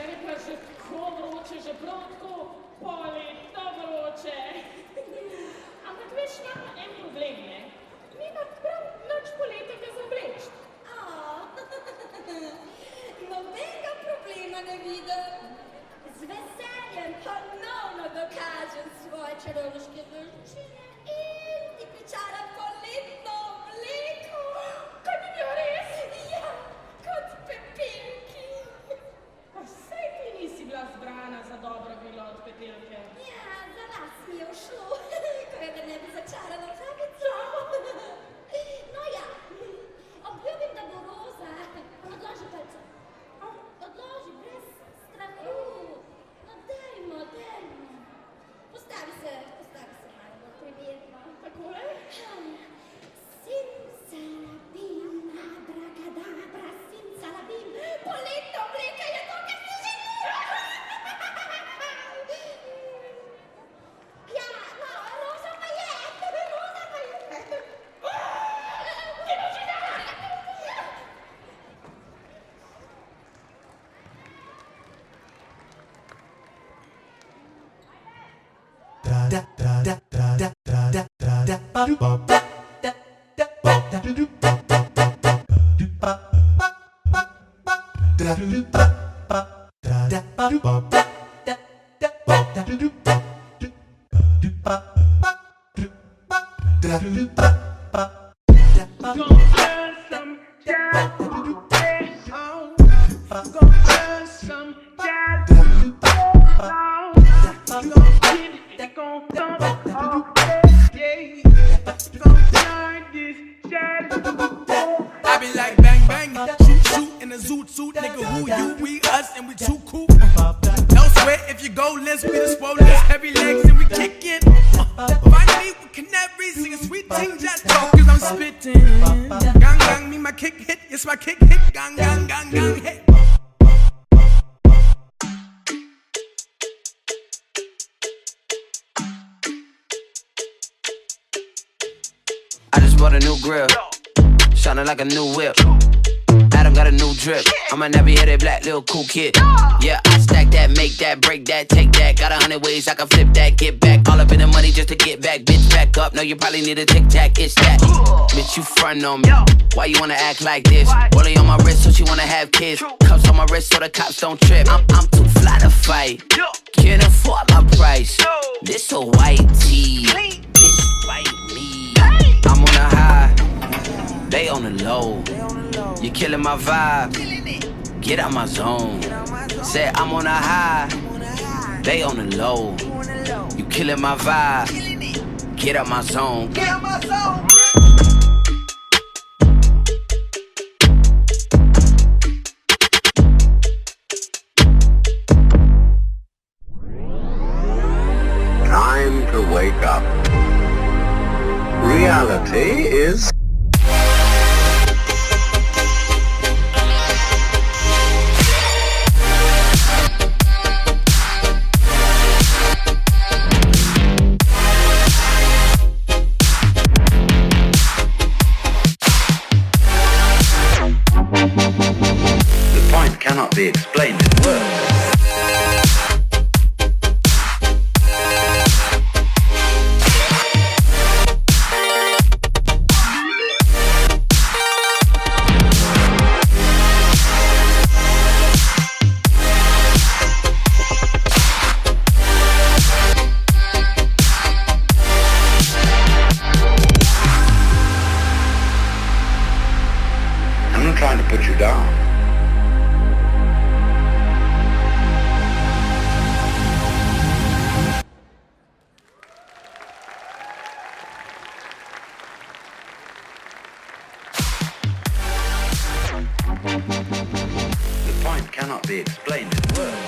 meni pa že tako vroče, že prav tako poletno vroče. Ampak veš, imamo en problem, ne? Nima prav nič poletnega za obleč. Nobenega problema ne vidim. Z veseljem ponovno dokažem svoje čarovniške veščine in ti pričaram poletno obleko. Kaj bi bilo res? Ja, kot pepelki. Pa saj ti nisi bila zbrana za dobro bilo od petelke. Ja, za vas mi je ušlo, ko je da ne bi začarala žabico. No ja, obljubim, da bo roza. Odloži palce. Odloži, brez strahu. No dajmo. Postavi se malo bolj primerno. Takole? Simsalabim, abrakadabra, simsalabim. Poletna obleka je to, kar si želim. Ja, no, roza pa je. I be like bang bang, shoot in a zoot suit, nigga. Who you? We us, and we too cool. No sweat if you go, let's be the swole, heavy legs and we kick it. Find me with canaries, singing sweet things, just talk 'cause I'm spitting. Gang gang, me my kick hit, yes my kick hit. Gang gang gang gang hit. I just bought a new grill, shining like a new whip. Adam got a new drip. I'm a nappy-headed black little cool kid. Yeah, I stack that, make that, break that, take that. Got 100 ways I can flip that, get back. All up in the money just to get back. Bitch, back up. No, you probably need a tic-tac. It's that. Bitch, you front on me. Why you wanna act like this? Rollie on my wrist so she wanna have kids. Cuffs on my wrist so the cops don't trip. I'm too fly to fight. Can't afford my price. This a white tee. Bitch, bite me. I'm on a high. They on the low. You killing my vibe. Get out my zone. Said I'm on a high. They on the low. You killing my vibe. Get out my zone. Get out my zone. Time to wake up. Reality is... cannot be explained in words. I'm not trying to put you down. The point cannot be explained in words.